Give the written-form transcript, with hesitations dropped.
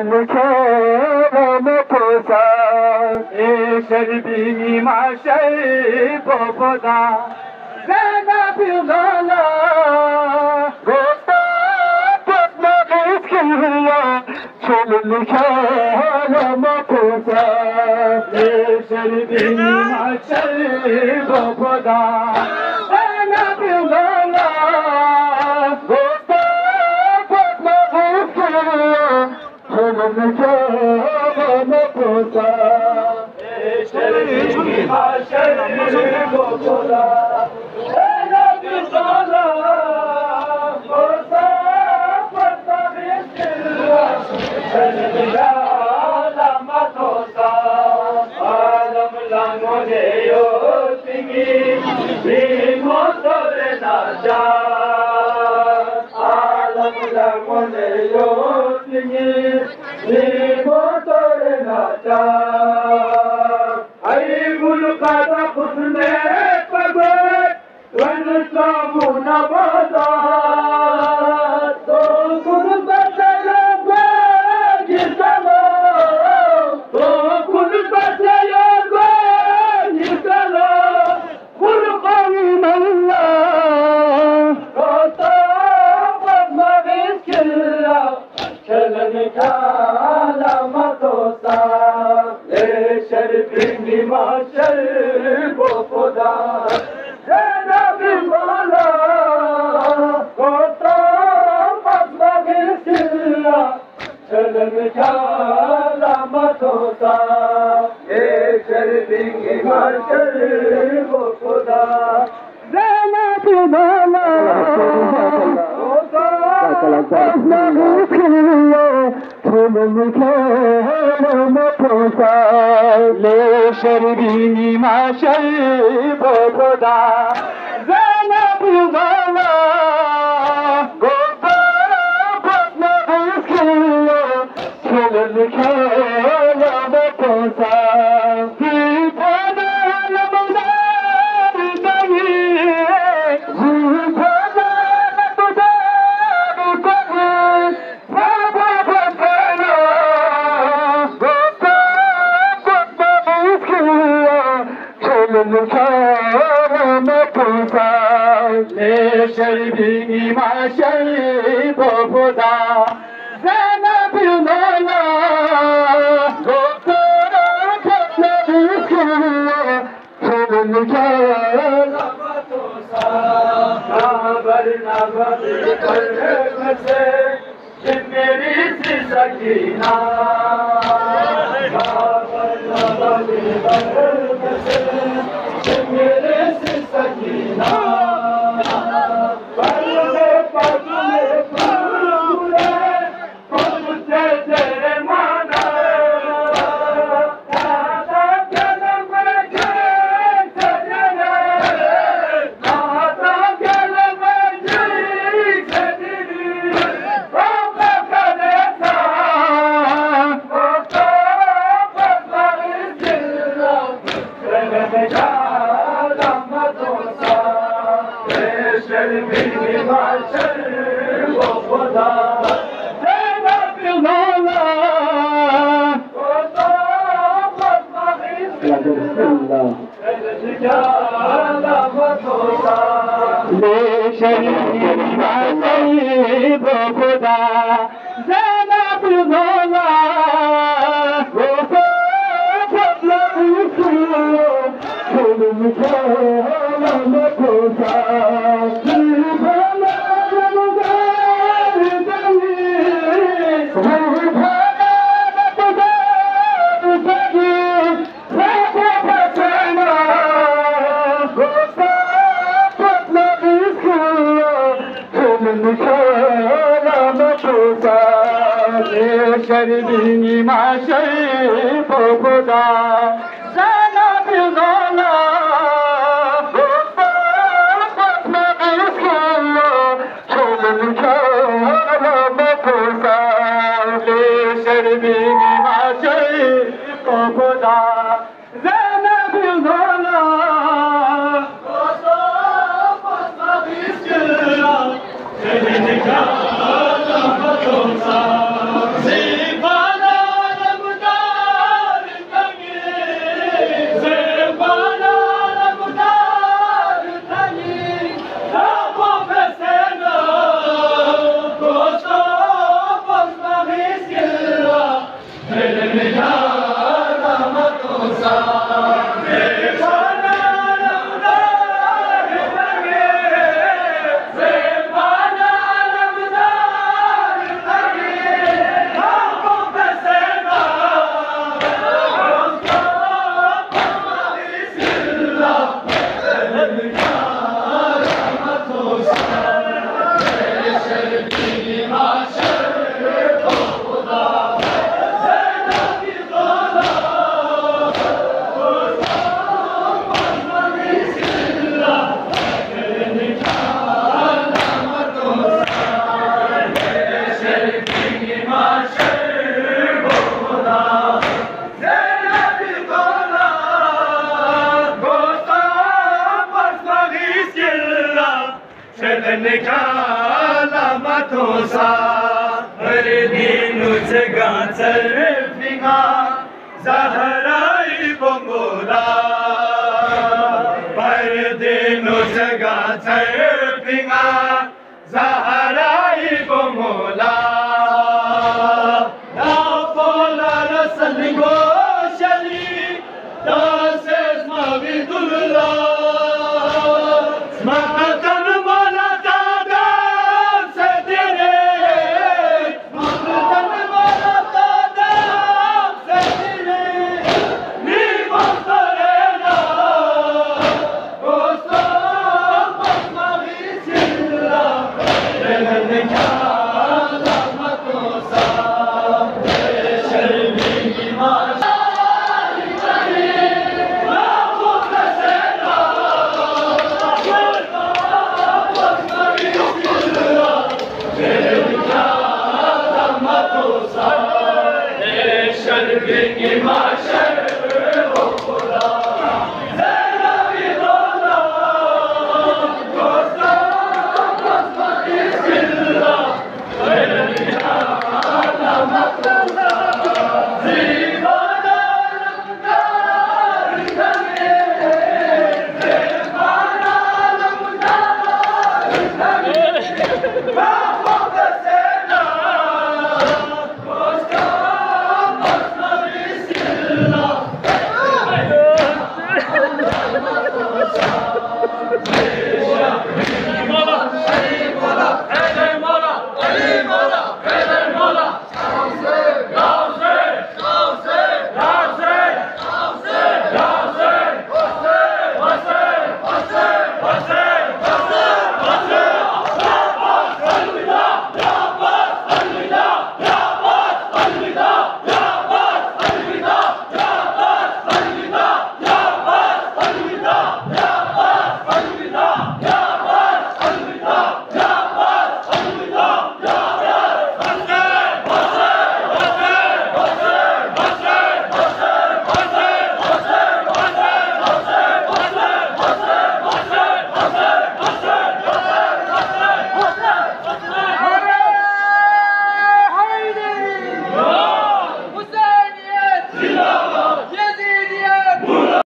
المكان توسع شربيني مع شيء بودا زينب يلالا غوطا بطنا غيسكيها شل المكان توسع شربيني مع شيء بودا زينب يلالا غوطا بطنا غيسكيها المكان توسع شربيني مع شيء بودا زينب يلالا غوطا بطنا غيسكيها شل المكان توسع عالم لانگونه یوتیگی بیموتور نجات عالم لانگونه یوتیگی بیموتور نجات ای گلقد حسن پگوی ونسلام نباتات تو گلقد لبگی سلام تو گلقد لبگی سلام قرقان الله غطا مغيث كله كلمك على توسع لشربني ما شرب خدا زينب الملا غطا مغيث كله كلمك على توسع لشربني ما شرب خدا زينب الملا شربيني مع شيء بودا زينب يلالا غوطا بطنا غيسكيها شل المكان توسع في بنا لمدار دني في بنا لمدار دني بابا بطنا غوطا بطنا غيسكيها شل المكان توسع لشربيني مع شيء بودا زينب يلالا غوطا بطنا غيسكيها شل المكان توسع خبرنا بقلب से मेरी सी सकीना खबरना बقلب से मेरी सी सकीना पलने पूरे पहुँचे तेरे माना दादा जन्म के सजने दादा जन्म के सजने बाबा करे था बाबा बाबा जिल्ला चलने जाना मतोसा शर्मीली माशर वो खुदा ज़ैनब यलाला खुदा शर्मीली माशर वो खुदा ज़ैनब यलाला شربيني مع شيء بودا زينب يلالا غوطا بطنا غيسكيها شل المكان توسع شربيني مع شيء بودا زينب يلالا غوطا بطنا غيسكيها شل المكان توسع निकाला mathosa Ardinu Jagatsar Finga Zaharai Bongola Ardinu Jagatsar Finga Zaharai Bongola Na Pola Rasalingo Shali Dases Mavidullah Give